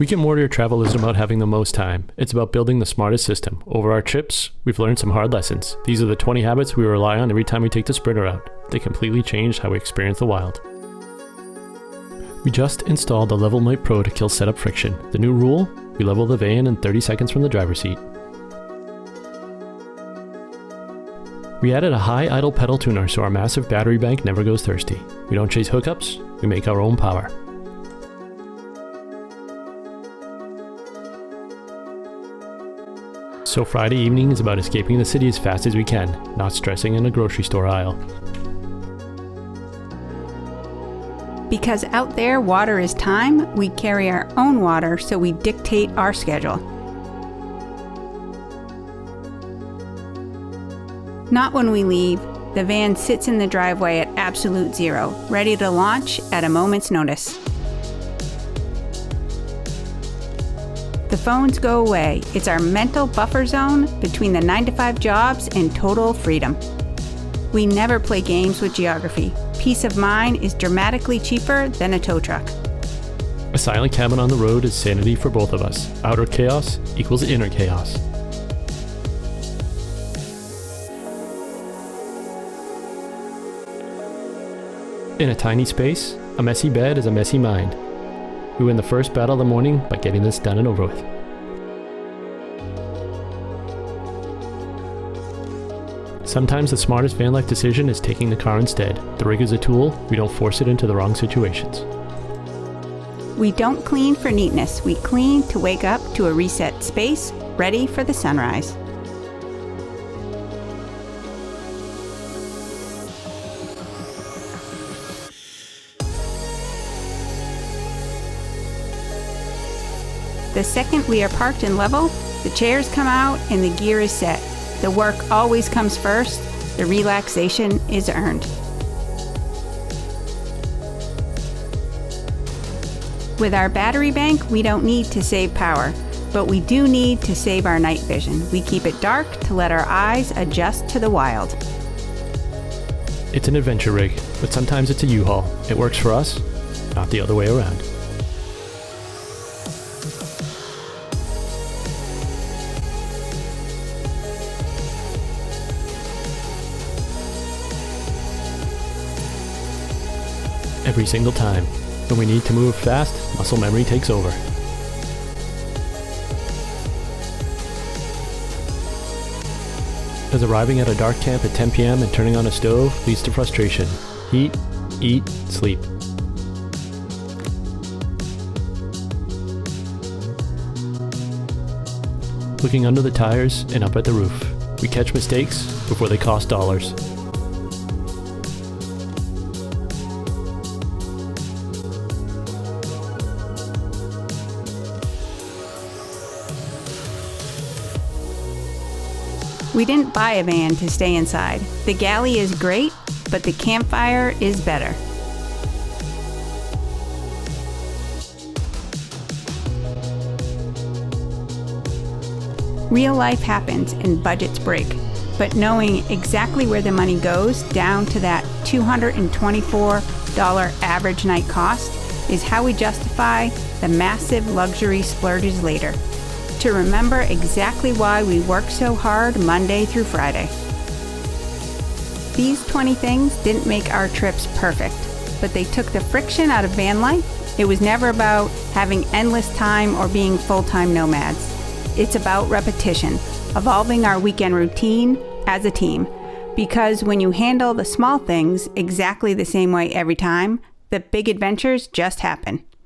Weekend Warrior travel isn't about having the most time. It's about building the smartest system. Over our trips, we've learned some hard lessons. These are the 20 habits we rely on every time we take the sprinter out. They completely changed how we experience the wild. We just installed the LevelMatePRO to kill setup friction. The new rule? We level the van in 30 seconds from the driver's seat. We added a high idle pedal tuner so our massive battery bank never goes thirsty. We don't chase hookups, we make our own power. So Friday evening is about escaping the city as fast as we can, not stressing in a grocery store aisle. Because out there, water is time, we carry our own water, so we dictate our schedule. Not when we leave. The van sits in the driveway at absolute zero, ready to launch at a moment's notice. The phones go away. It's our mental buffer zone between the 9-to-5 jobs and total freedom. We never play games with geography. Peace of mind is dramatically cheaper than a tow truck. A silent cabin on the road is sanity for both of us. Outer chaos equals inner chaos. In a tiny space, a messy bed is a messy mind. We win the first battle of the morning by getting this done and over with. Sometimes the smartest van life decision is taking the car instead. The rig is a tool, we don't force it into the wrong situations. We don't clean for neatness, we clean to wake up to a reset space, ready for the sunrise. The second we are parked and level, the chairs come out and the gear is set. The work always comes first, the relaxation is earned. With our battery bank, we don't need to save power, but we do need to save our night vision. We keep it dark to let our eyes adjust to the wild. It's an adventure rig, but sometimes it's a U-Haul. It works for us, not the other way around. Every single time. When we need to move fast, muscle memory takes over. As arriving at a dark camp at 10 p.m. and turning on a stove leads to frustration. Heat, eat, sleep. Looking under the tires and up at the roof. We catch mistakes before they cost dollars. We didn't buy a van to stay inside. The galley is great, but the campfire is better. Real life happens and budgets break, but knowing exactly where the money goes down to that $224 average night cost is how we justify the massive luxury splurges later. To remember exactly why we work so hard Monday through Friday. These 20 things didn't make our trips perfect, but they took the friction out of van life. It was never about having endless time or being full-time nomads. It's about repetition, evolving our weekend routine as a team. Because when you handle the small things exactly the same way every time, the big adventures just happen.